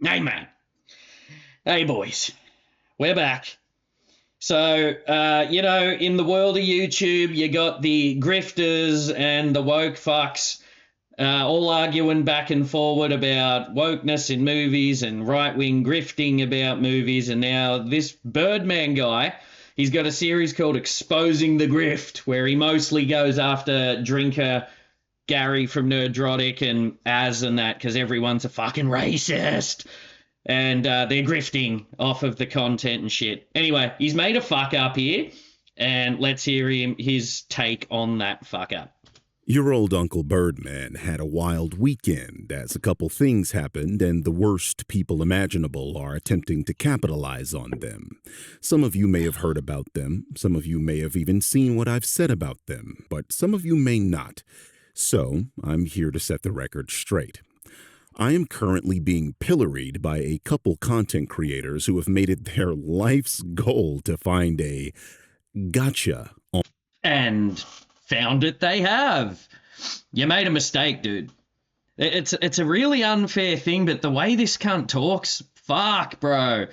Hey, man. Hey, boys. We're back. So, in the world of YouTube, you got the grifters and the woke fucks all arguing back and forward about wokeness in movies and right wing grifting about movies. And now this Birdman guy, he's got a series called Exposing the Grift, where he mostly goes after Drinker, Gary from Nerdrotic, and Az and that, because everyone's a fucking racist and they're grifting off of the content and shit. Anyway, he's made a fuck up here, and let's hear his take on that fuck up. Your old Uncle Birdman had a wild weekend as a couple things happened and the worst people imaginable are attempting to capitalize on them. Some of you may have heard about them, some of you may have even seen what I've said about them, but some of you may not. So, I'm here to set the record straight. I am currently being pilloried by a couple content creators who have made it their life's goal to find a gotcha on. And found it they have. You made a mistake, dude. It's a really unfair thing, but the way this cunt talks, fuck, bro.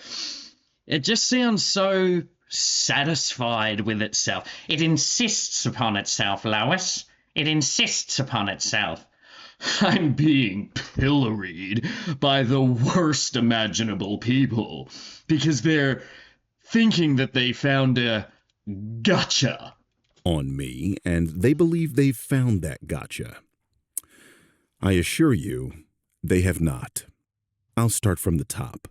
It just sounds so satisfied with itself. It insists upon itself, Lois. It insists upon itself. I'm being pilloried by the worst imaginable people because they're thinking that they found a gotcha on me, and they believe they've found that gotcha. I assure you, they have not. I'll start from the top.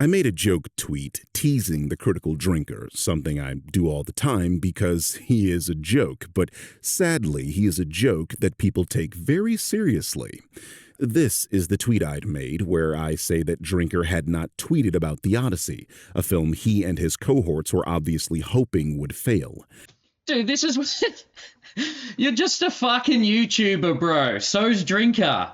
I made a joke tweet teasing the critical drinker, something I do all the time because he is a joke, but sadly he is a joke that people take very seriously. This is the tweet I'd made where I say that Drinker had not tweeted about The Odyssey, a film he and his cohorts were obviously hoping would fail. Dude, this is what... You're just a fucking YouTuber, bro. So's Drinker.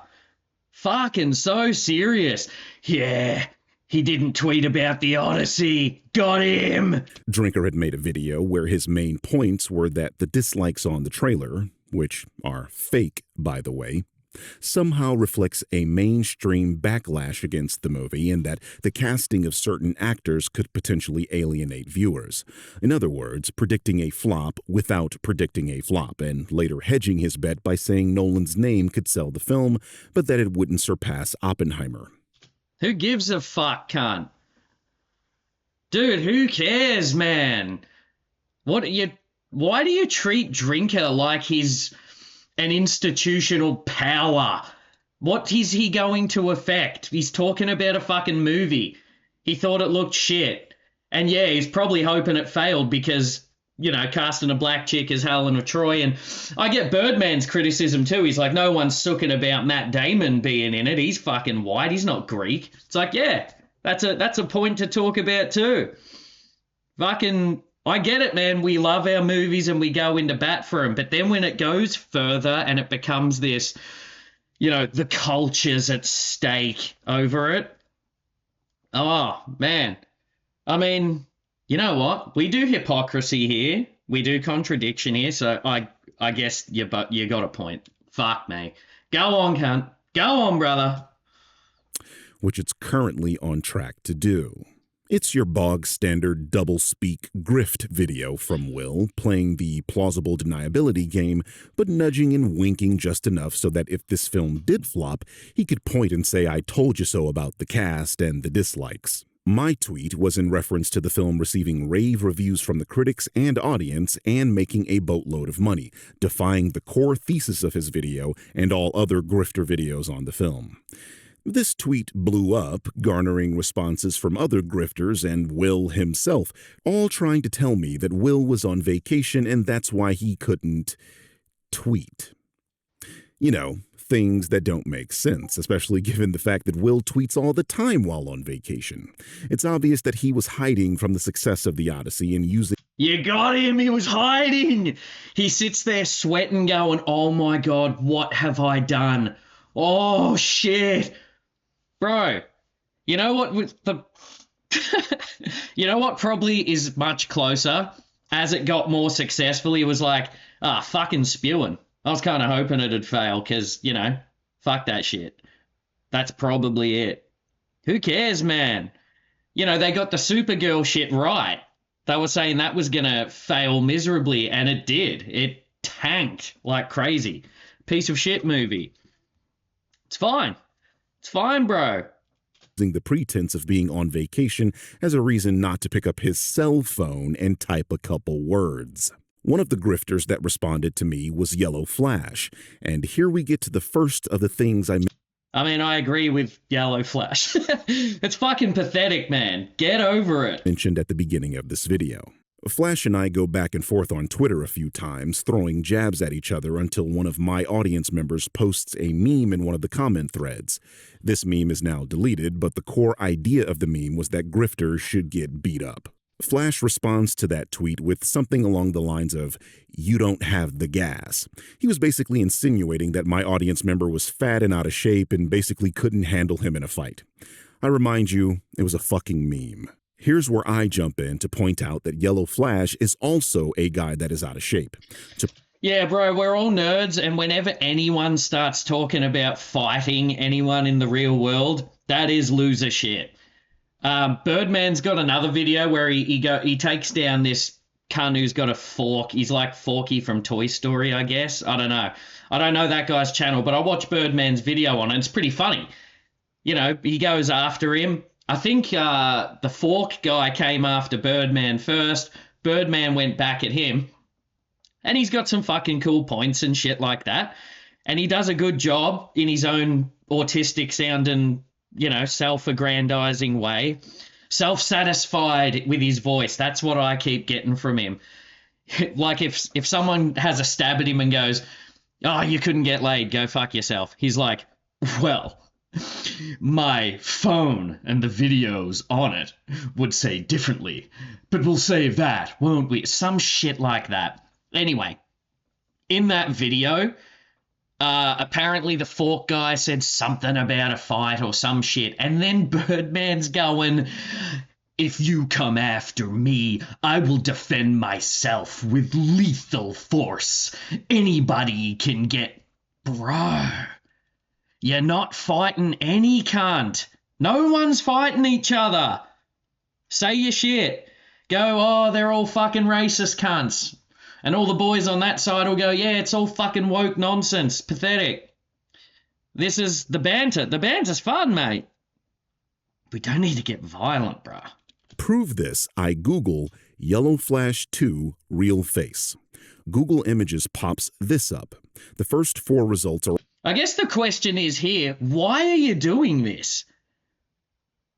Fucking so serious. Yeah, he didn't tweet about The Odyssey. Got him. Drinker had made a video where his main points were that the dislikes on the trailer, which are fake, by the way, somehow reflects a mainstream backlash against the movie and that the casting of certain actors could potentially alienate viewers. In other words, predicting a flop without predicting a flop, and later hedging his bet by saying Nolan's name could sell the film, but that it wouldn't surpass Oppenheimer. Who gives a fuck, cunt? Dude, who cares, man? Why do you treat Drinker like he's an institutional power? What is he going to affect? He's talking about a fucking movie. He thought it looked shit. And yeah, he's probably hoping it failed because, casting a black chick as Helen of Troy. And I get Birdman's criticism too. He's like, no one's sooking about Matt Damon being in it. He's fucking white. He's not Greek. It's like, yeah, that's a point to talk about too. Fucking... I get it, man. We love our movies and we go into bat for them. But then when it goes further and it becomes this, the culture's at stake over it. Oh, man. I mean, you know what? We do hypocrisy here. We do contradiction here. So I guess you got a point. Fuck me. Go on, cunt. Go on, brother. Which it's currently on track to do. It's your bog standard double-speak grift video from Will, playing the plausible deniability game, but nudging and winking just enough so that if this film did flop, he could point and say, I told you so about the cast and the dislikes. My tweet was in reference to the film receiving rave reviews from the critics and audience and making a boatload of money, defying the core thesis of his video and all other grifter videos on the film. This tweet blew up, garnering responses from other grifters and Will himself, all trying to tell me that Will was on vacation and that's why he couldn't tweet. Things that don't make sense, especially given the fact that Will tweets all the time while on vacation. It's obvious that he was hiding from the success of The Odyssey and using... You got him, he was hiding! He sits there sweating going, oh my god, what have I done? Oh shit! Bro, you know what with the you know what probably is much closer? As it got more successful, he was like, fucking spewing. I was kind of hoping it'd fail because, fuck that shit. That's probably it. Who cares, man? You know, they got the Supergirl shit right. They were saying that was going to fail miserably, and it did. It tanked like crazy. Piece of shit movie. It's fine. It's fine, bro. Using the pretense of being on vacation as a reason not to pick up his cell phone and type a couple words. One of the grifters that responded to me was Yellow Flash, and here we get to the first of the things I mean, I agree with Yellow Flash. It's fucking pathetic, man. Get over it. Mentioned at the beginning of this video. Flash and I go back and forth on Twitter a few times, throwing jabs at each other until one of my audience members posts a meme in one of the comment threads. This meme is now deleted, but the core idea of the meme was that grifters should get beat up. Flash responds to that tweet with something along the lines of, "You don't have the gas." He was basically insinuating that my audience member was fat and out of shape and basically couldn't handle him in a fight. I remind you, it was a fucking meme. Here's where I jump in to point out that Yellow Flash is also a guy that is out of shape. Yeah, bro, we're all nerds, and whenever anyone starts talking about fighting anyone in the real world, that is loser shit. Birdman's got another video where he takes down this cunt who's got a fork. He's like Forky from Toy Story, I guess. I don't know. I don't know that guy's channel, but I watched Birdman's video on it. It's pretty funny. You know, he goes after him. I think the fork guy came after Birdman first. Birdman went back at him. And he's got some fucking cool points and shit like that. And he does a good job in his own autistic sounding, you know, self-aggrandizing way. Self-satisfied with his voice. That's what I keep getting from him. Like if someone has a stab at him and goes, "Oh, you couldn't get laid, go fuck yourself." He's like, "Well, my phone and the videos on it would say differently, but we'll save that, won't we?" Some shit like that. Anyway, in that video, apparently the fork guy said something about a fight or some shit, and then Birdman's going, "If you come after me, I will defend myself with lethal force. Anybody can get..." Bro, you're not fighting any cunt. No one's fighting each other. Say your shit. Go, "Oh, they're all fucking racist cunts." And all the boys on that side will go, "Yeah, it's all fucking woke nonsense. Pathetic." This is the banter. The banter's fun, mate. We don't need to get violent, bruh. Prove this, I Google Yellow Flash 2 real face. Google Images pops this up. The first 4 results are... I guess the question is here, why are you doing this?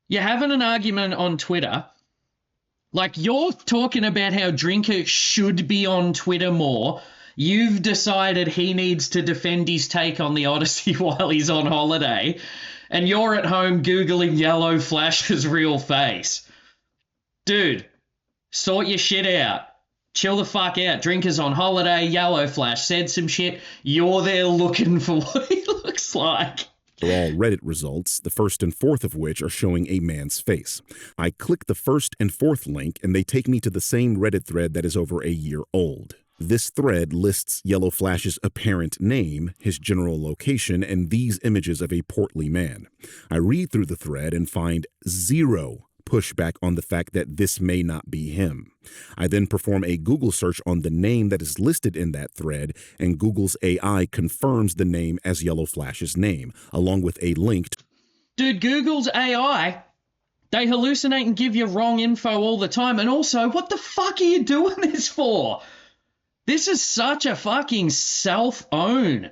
You're having an argument on Twitter. Like, you're talking about how Drinker should be on Twitter more. You've decided he needs to defend his take on the Odyssey while he's on holiday. And you're at home Googling Yellow Flash's real face. Dude, sort your shit out. Chill the fuck out. Drinker's on holiday. Yellow Flash said some shit. You're there looking for what he looks like. Are all Reddit results, the first and fourth of which are showing a man's face. I click the first and fourth link and they take me to the same Reddit thread that is over a year old. This thread lists Yellow Flash's apparent name, his general location, and these images of a portly man. I read through the thread and find 0 pushback on the fact that this may not be him. I then perform a Google search on the name that is listed in that thread, and Google's AI confirms the name as Yellow Flash's name, along with a link to... Dude, Google's AI, they hallucinate and give you wrong info all the time. And also, what the fuck are you doing this for? This is such a fucking self-own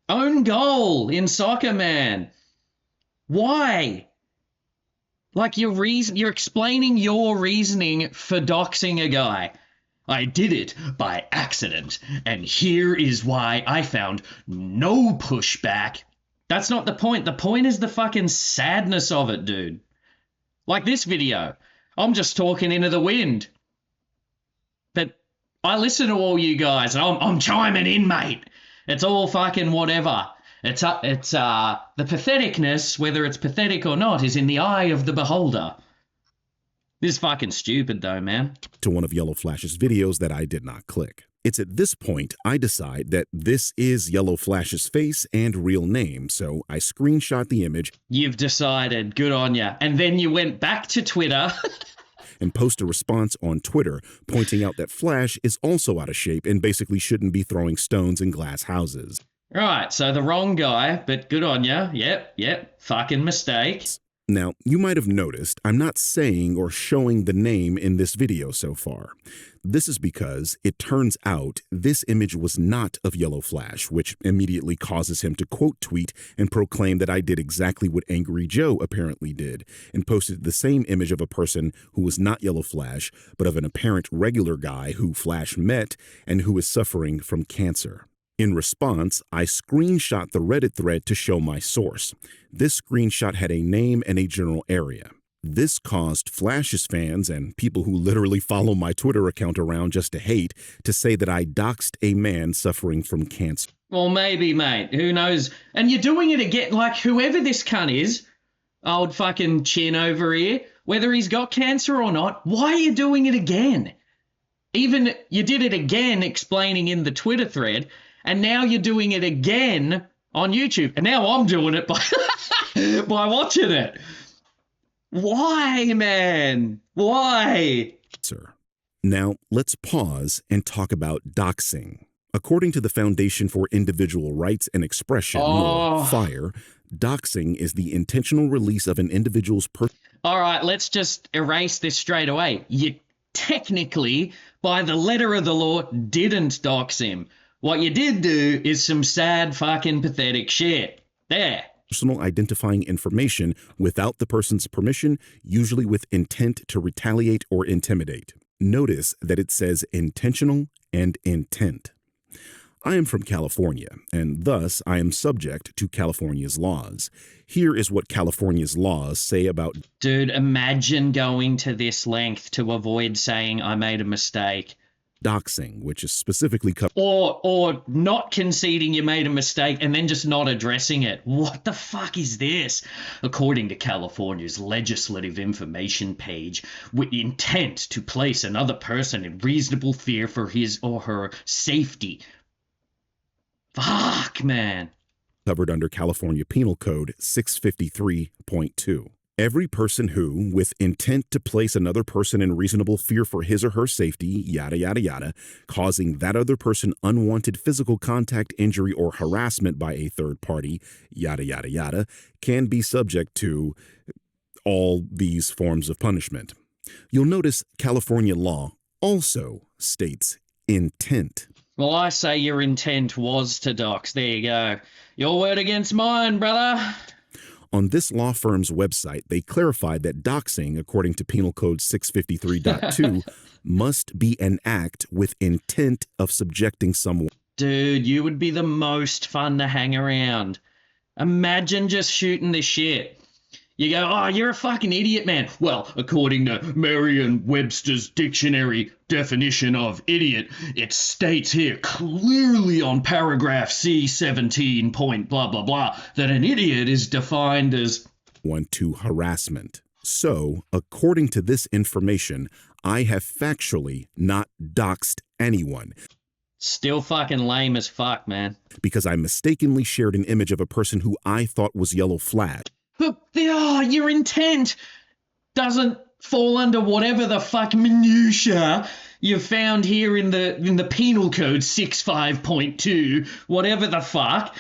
goal in soccer, man. Why? Like, you're explaining your reasoning for doxing a guy. "I did it by accident, and here is why I found no pushback." That's not the point. The point is the fucking sadness of it, dude. Like this video. I'm just talking into the wind. But I listen to all you guys, and I'm chiming in, mate. It's all fucking whatever. It's the patheticness, whether it's pathetic or not, is in the eye of the beholder. This is fucking stupid, though, man. To one of Yellow Flash's videos that I did not click. It's at this point I decide that this is Yellow Flash's face and real name, so I screenshot the image. You've decided. Good on ya. And then you went back to Twitter. And post a response on Twitter pointing out that Flash is also out of shape and basically shouldn't be throwing stones in glass houses. Right, so the wrong guy, but good on ya. Yep, fucking mistake. Now, you might have noticed I'm not saying or showing the name in this video so far. This is because it turns out this image was not of Yellow Flash, which immediately causes him to quote tweet and proclaim that I did exactly what Angry Joe apparently did, and posted the same image of a person who was not Yellow Flash, but of an apparent regular guy who Flash met and who is suffering from cancer. In response, I screenshot the Reddit thread to show my source. This screenshot had a name and a general area. This caused Flash's fans and people who literally follow my Twitter account around just to hate to say that I doxed a man suffering from cancer. Well, maybe, mate. Who knows? And you're doing it again. Like, whoever this cunt is, old fucking chin over here, whether he's got cancer or not, why are you doing it again? Even you did it again explaining in the Twitter thread, and now you're doing it again on YouTube. And now I'm doing it by, by watching it. Why, man? Why? Sir. Now, let's pause and talk about doxing. According to the Foundation for Individual Rights and Expression, or FIRE, doxing is the intentional release of an individual's All right, let's just erase this straight away. You technically, by the letter of the law, didn't dox him. What you did do is some sad fucking pathetic shit. There. Personal identifying information without the person's permission, usually with intent to retaliate or intimidate. Notice that it says intentional and intent. I am from California, and thus I am subject to California's laws. Here is what California's laws say about... Dude, imagine going to this length to avoid saying I made a mistake. Doxing, which is specifically covered... Or not conceding you made a mistake and then just not addressing it. What the fuck is this? According to California's legislative information page, with intent to place another person in reasonable fear for his or her safety. Fuck, man. Covered under California Penal Code 653.2. Every person who, with intent to place another person in reasonable fear for his or her safety, yada, yada, yada, causing that other person unwanted physical contact, injury, or harassment by a third party, yada, yada, yada, can be subject to all these forms of punishment. You'll notice California law also states intent. Well, I say your intent was to dox. There you go. Your word against mine, brother. On this law firm's website, they clarified that doxing, according to Penal Code 653.2, must be an act with intent of subjecting someone. Dude, you would be the most fun to hang around. Imagine just shooting this shit. You go, oh, you're a fucking idiot, man. Well, according to Merriam-Webster's dictionary definition of idiot, it states here clearly on paragraph C17 point blah, blah, blah, that an idiot is defined as... to harassment. So, according to this information, I have factually not doxed anyone. Still fucking lame as fuck, man. Because I mistakenly shared an image of a person who I thought was Yellow Flash. But your intent doesn't fall under whatever the fuck minutia you've found here in the Penal Code 65.2, whatever the fuck.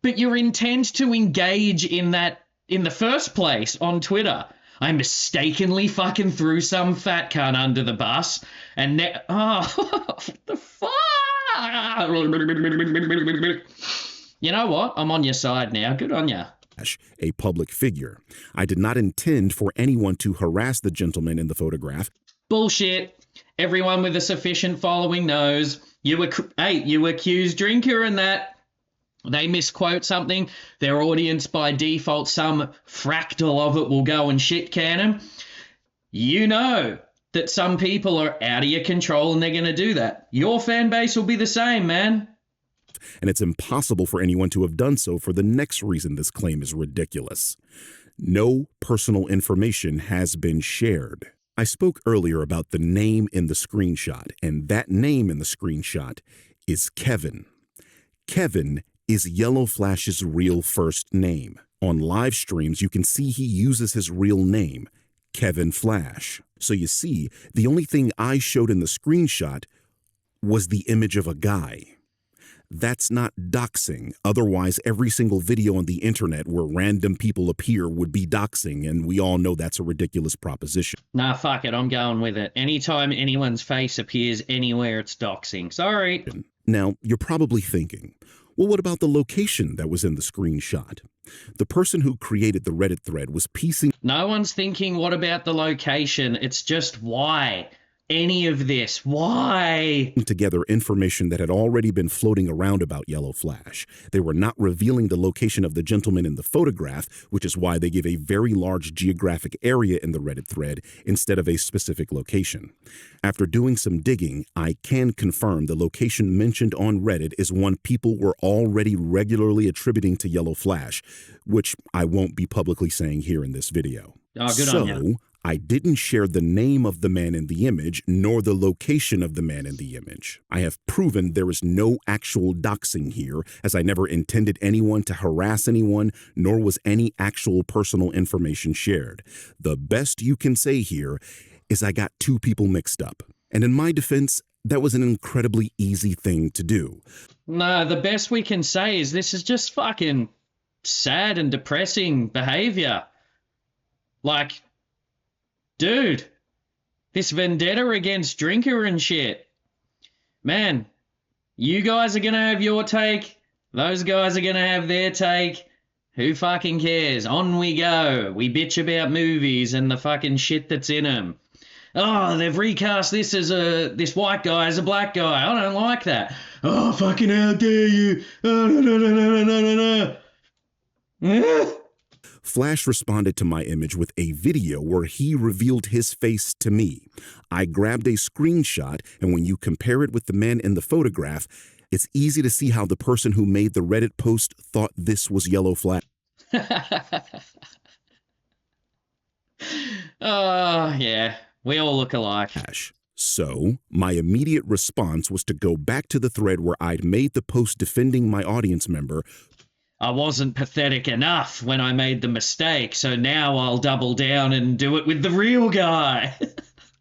But your intent to engage in that in the first place on Twitter. I mistakenly fucking threw some fat cunt under the bus, and what the fuck? You know what? I'm on your side now. Good on ya. A public figure. I did not intend for anyone to harass the gentleman in the photograph. Bullshit. Everyone with a sufficient following knows you accuse Drinker and that. They misquote something, their audience by default, some fractal of it will go and shit can them. You know that some people are out of your control and they're going to do that. Your fan base will be the same, man. And it's impossible for anyone to have done so for the next reason this claim is ridiculous. No personal information has been shared. I spoke earlier about the name in the screenshot, and that name in the screenshot is Kevin. Kevin is Yellow Flash's real first name. On live streams, you can see he uses his real name, Kevin Flash. So you see, the only thing I showed in the screenshot was the image of a guy. That's not doxing. Otherwise, every single video on the internet where random people appear would be doxing, and we all know that's a ridiculous proposition. Nah, fuck it, I'm going with it. Anytime anyone's face appears anywhere, it's doxing. Sorry. Now, you're probably thinking, well, what about the location that was in the screenshot? The person who created the Reddit thread was piecing... No one's thinking, what about the location? It's just why? Any of this? Why? Together information that had already been floating around about Yellow Flash. They were not revealing the location of the gentleman in the photograph, which is why they give a very large geographic area in the Reddit thread instead of a specific location. After doing some digging, I can confirm the location mentioned on Reddit is one people were already regularly attributing to Yellow Flash, which I won't be publicly saying here in this video. Oh, good on you. I didn't share the name of the man in the image, nor the location of the man in the image. I have proven there is no actual doxing here, as I never intended anyone to harass anyone, nor was any actual personal information shared. The best you can say here is I got two people mixed up. And in my defense, that was an incredibly easy thing to do. No, the best we can say is this is just fucking sad and depressing behavior. Like... dude, this vendetta against Drinker and shit. Man, you guys are going to have your take. Those guys are going to have their take. Who fucking cares? On we go. We bitch about movies and the fucking shit that's in them. Oh, they've recast this as this white guy as a black guy. I don't like that. Oh, fucking how dare you. Oh, no. Flash responded to my image with a video where he revealed his face to me. I grabbed a screenshot, and when you compare it with the man in the photograph, it's easy to see how the person who made the Reddit post thought this was Yellow Flash. Oh, yeah. We all look alike. So, my immediate response was to go back to the thread where I'd made the post defending my audience member. I wasn't pathetic enough when I made the mistake, so now I'll double down and do it with the real guy.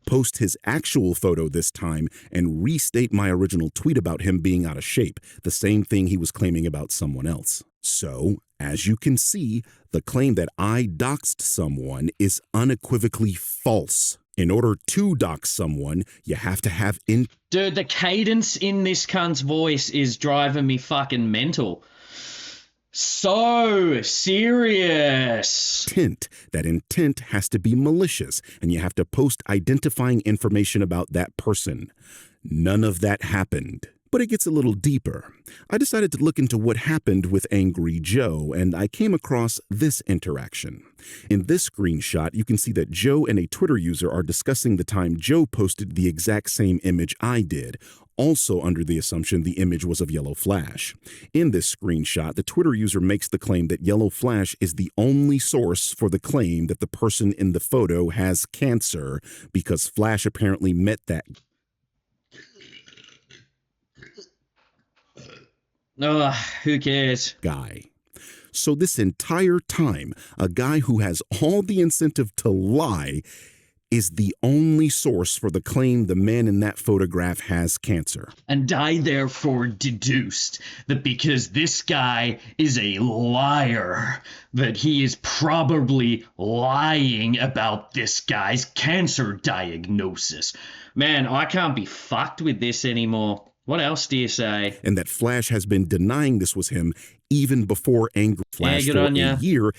Post his actual photo this time and restate my original tweet about him being out of shape, the same thing he was claiming about someone else. So, as you can see, the claim that I doxed someone is unequivocally false. In order to dox someone, you have to have Dude, the cadence in this cunt's voice is driving me fucking mental. So serious. That intent has to be malicious, and you have to post identifying information about that person. None of that happened. But it gets a little deeper. I decided to look into what happened with Angry Joe, and I came across this interaction. In this screenshot, you can see that Joe and a Twitter user are discussing the time Joe posted the exact same image I did, also under the assumption the image was of Yellow Flash. In this screenshot, the Twitter user makes the claim that Yellow Flash is the only source for the claim that the person in the photo has cancer, because Flash apparently met that who cares? guy. So this entire time, a guy who has all the incentive to lie is the only source for the claim the man in that photograph has cancer. And I therefore deduced that because this guy is a liar, that he is probably lying about this guy's cancer diagnosis. Man, I can't be fucked with this anymore. What else do you say? And that Flash has been denying this was him even before Angry Flash for a year.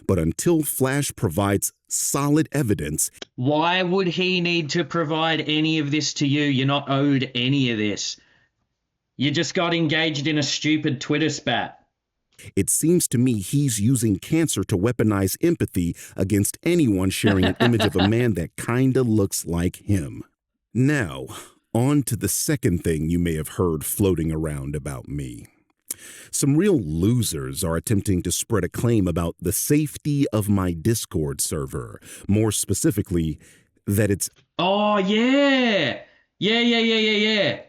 But until Flash provides solid evidence. Why would he need to provide any of this to you? You're not owed any of this. You just got engaged in a stupid Twitter spat. It seems to me he's using cancer to weaponize empathy against anyone sharing an image of a man that kinda looks like him. Now, on to the second thing you may have heard floating around about me. Some real losers are attempting to spread a claim about the safety of my Discord server. More specifically, that it's Oh, yeah. Yeah.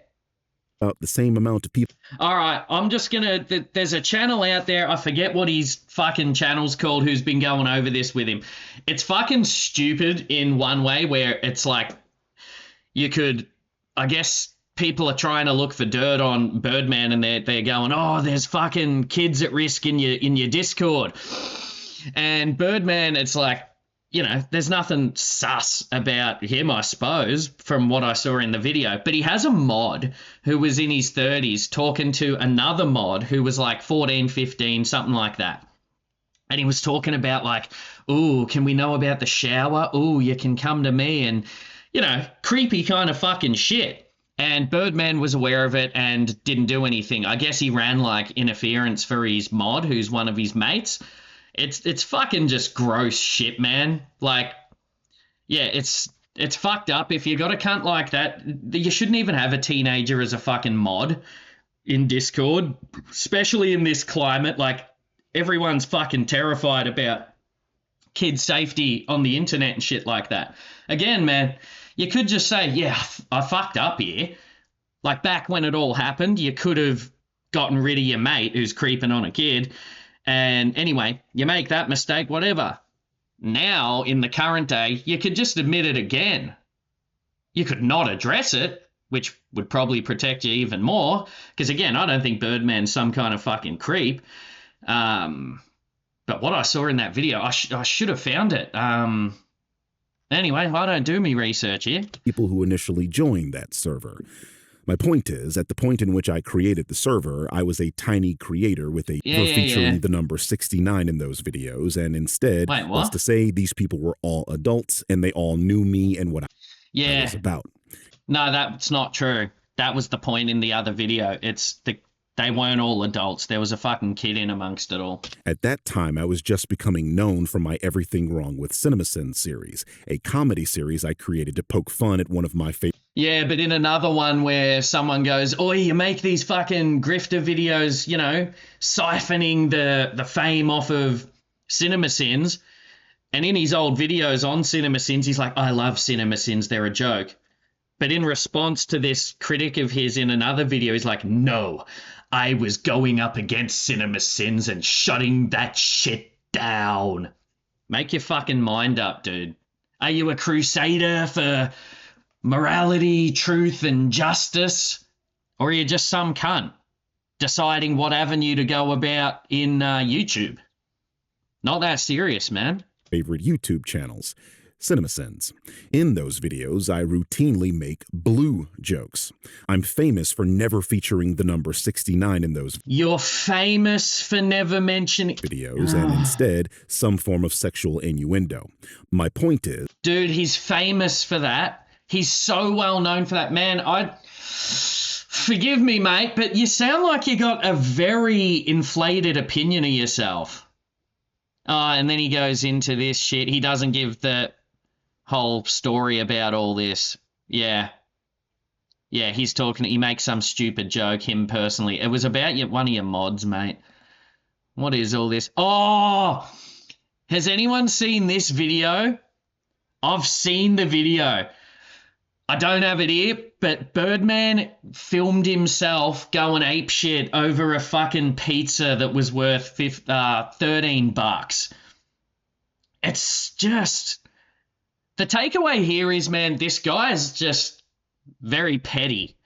the same amount of people. All right, I'm just going to... There's a channel out there. I forget what his fucking channel's called, who's been going over this with him. It's fucking stupid in one way where it's like you could... I guess people are trying to look for dirt on Birdman and they're going, oh, there's fucking kids at risk in your Discord. And Birdman, it's like, you know, there's nothing sus about him, I suppose, from what I saw in the video. But he has a mod who was in his 30s talking to another mod who was like 14, 15, something like that. And he was talking about like, ooh, can we know about the shower? Ooh, you can come to me. And, you know, creepy kind of fucking shit. And Birdman was aware of it and didn't do anything. I guess he ran like interference for his mod, who's one of his mates. It's fucking just gross shit, man. Like, yeah, it's fucked up. If you got a cunt like that, you shouldn't even have a teenager as a fucking mod in Discord, especially in this climate. Like, everyone's fucking terrified about kids' safety on the internet and shit like that. Again, man, you could just say, yeah, I fucked up here. Like, back when it all happened, you could have gotten rid of your mate who's creeping on a kid. And anyway, you make that mistake, whatever. Now, in the current day, you could just admit it again. You could not address it, which would probably protect you even more. Because, again, I don't think Birdman's some kind of fucking creep. But what I saw in that video, I should have found it. Anyway, I don't do me research here. People who initially joined that server. My point is, at the point in which I created the server, I was a tiny creator with featuring the number 69 in those videos, and instead was to say these people were all adults and they all knew me and what I was about. No, that's not true. That was the point in the other video. They weren't all adults. There was a fucking kid in amongst it all. At that time, I was just becoming known for my Everything Wrong with CinemaSins series, a comedy series I created to poke fun at one of my favorite... Yeah, but in another one where someone goes, oh, you make these fucking grifter videos, you know, siphoning the fame off of CinemaSins. And in his old videos on CinemaSins, he's like, I love CinemaSins, they're a joke. But in response to this critic of his in another video, he's like, no, I was going up against CinemaSins and shutting that shit down. Make your fucking mind up, dude. Are you a crusader for morality, truth, and justice? Or are you just some cunt deciding what avenue to go about in YouTube? Not that serious, man. Favorite YouTube channels. CinemaSins. In those videos, I routinely make blue jokes. I'm famous for never featuring the number 69 in those You're famous for never mentioning videos and instead some form of sexual innuendo. My point is... Dude, he's famous for that. He's so well known for that. Man, forgive me, mate, but you sound like you got a very inflated opinion of yourself. And then he goes into this shit. He doesn't give the whole story about all this. Yeah, he's talking, he makes some stupid joke, him personally. It was about one of your mods, mate. What is all this? Oh, has anyone seen this video? I've seen the video. I don't have it here, but Birdman filmed himself going apeshit over a fucking pizza that was worth $13. It's just... The takeaway here is, man, this guy is just very petty.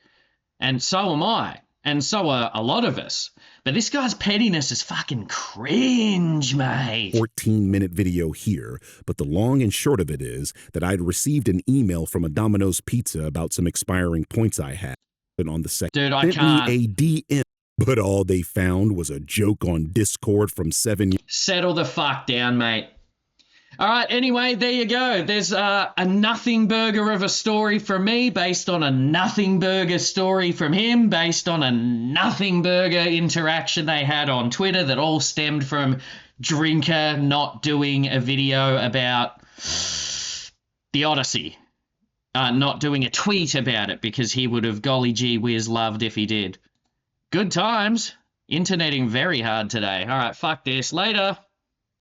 And so am I. And so are a lot of us. But this guy's pettiness is fucking cringe, mate. 14-minute video here, but the long and short of it is that I'd received an email from a Domino's Pizza about some expiring points I had. And on the second, dude, I can't. A DM, but all they found was a joke on Discord from 7 years. Settle the fuck down, mate. All right, anyway, there you go. There's a nothing burger of a story from me based on a nothing burger story from him based on a nothing burger interaction they had on Twitter that all stemmed from Drinker not doing a video about the Odyssey. Not doing a tweet about it because he would have golly gee whiz loved if he did. Good times. Interneting very hard today. All right, fuck this. Later.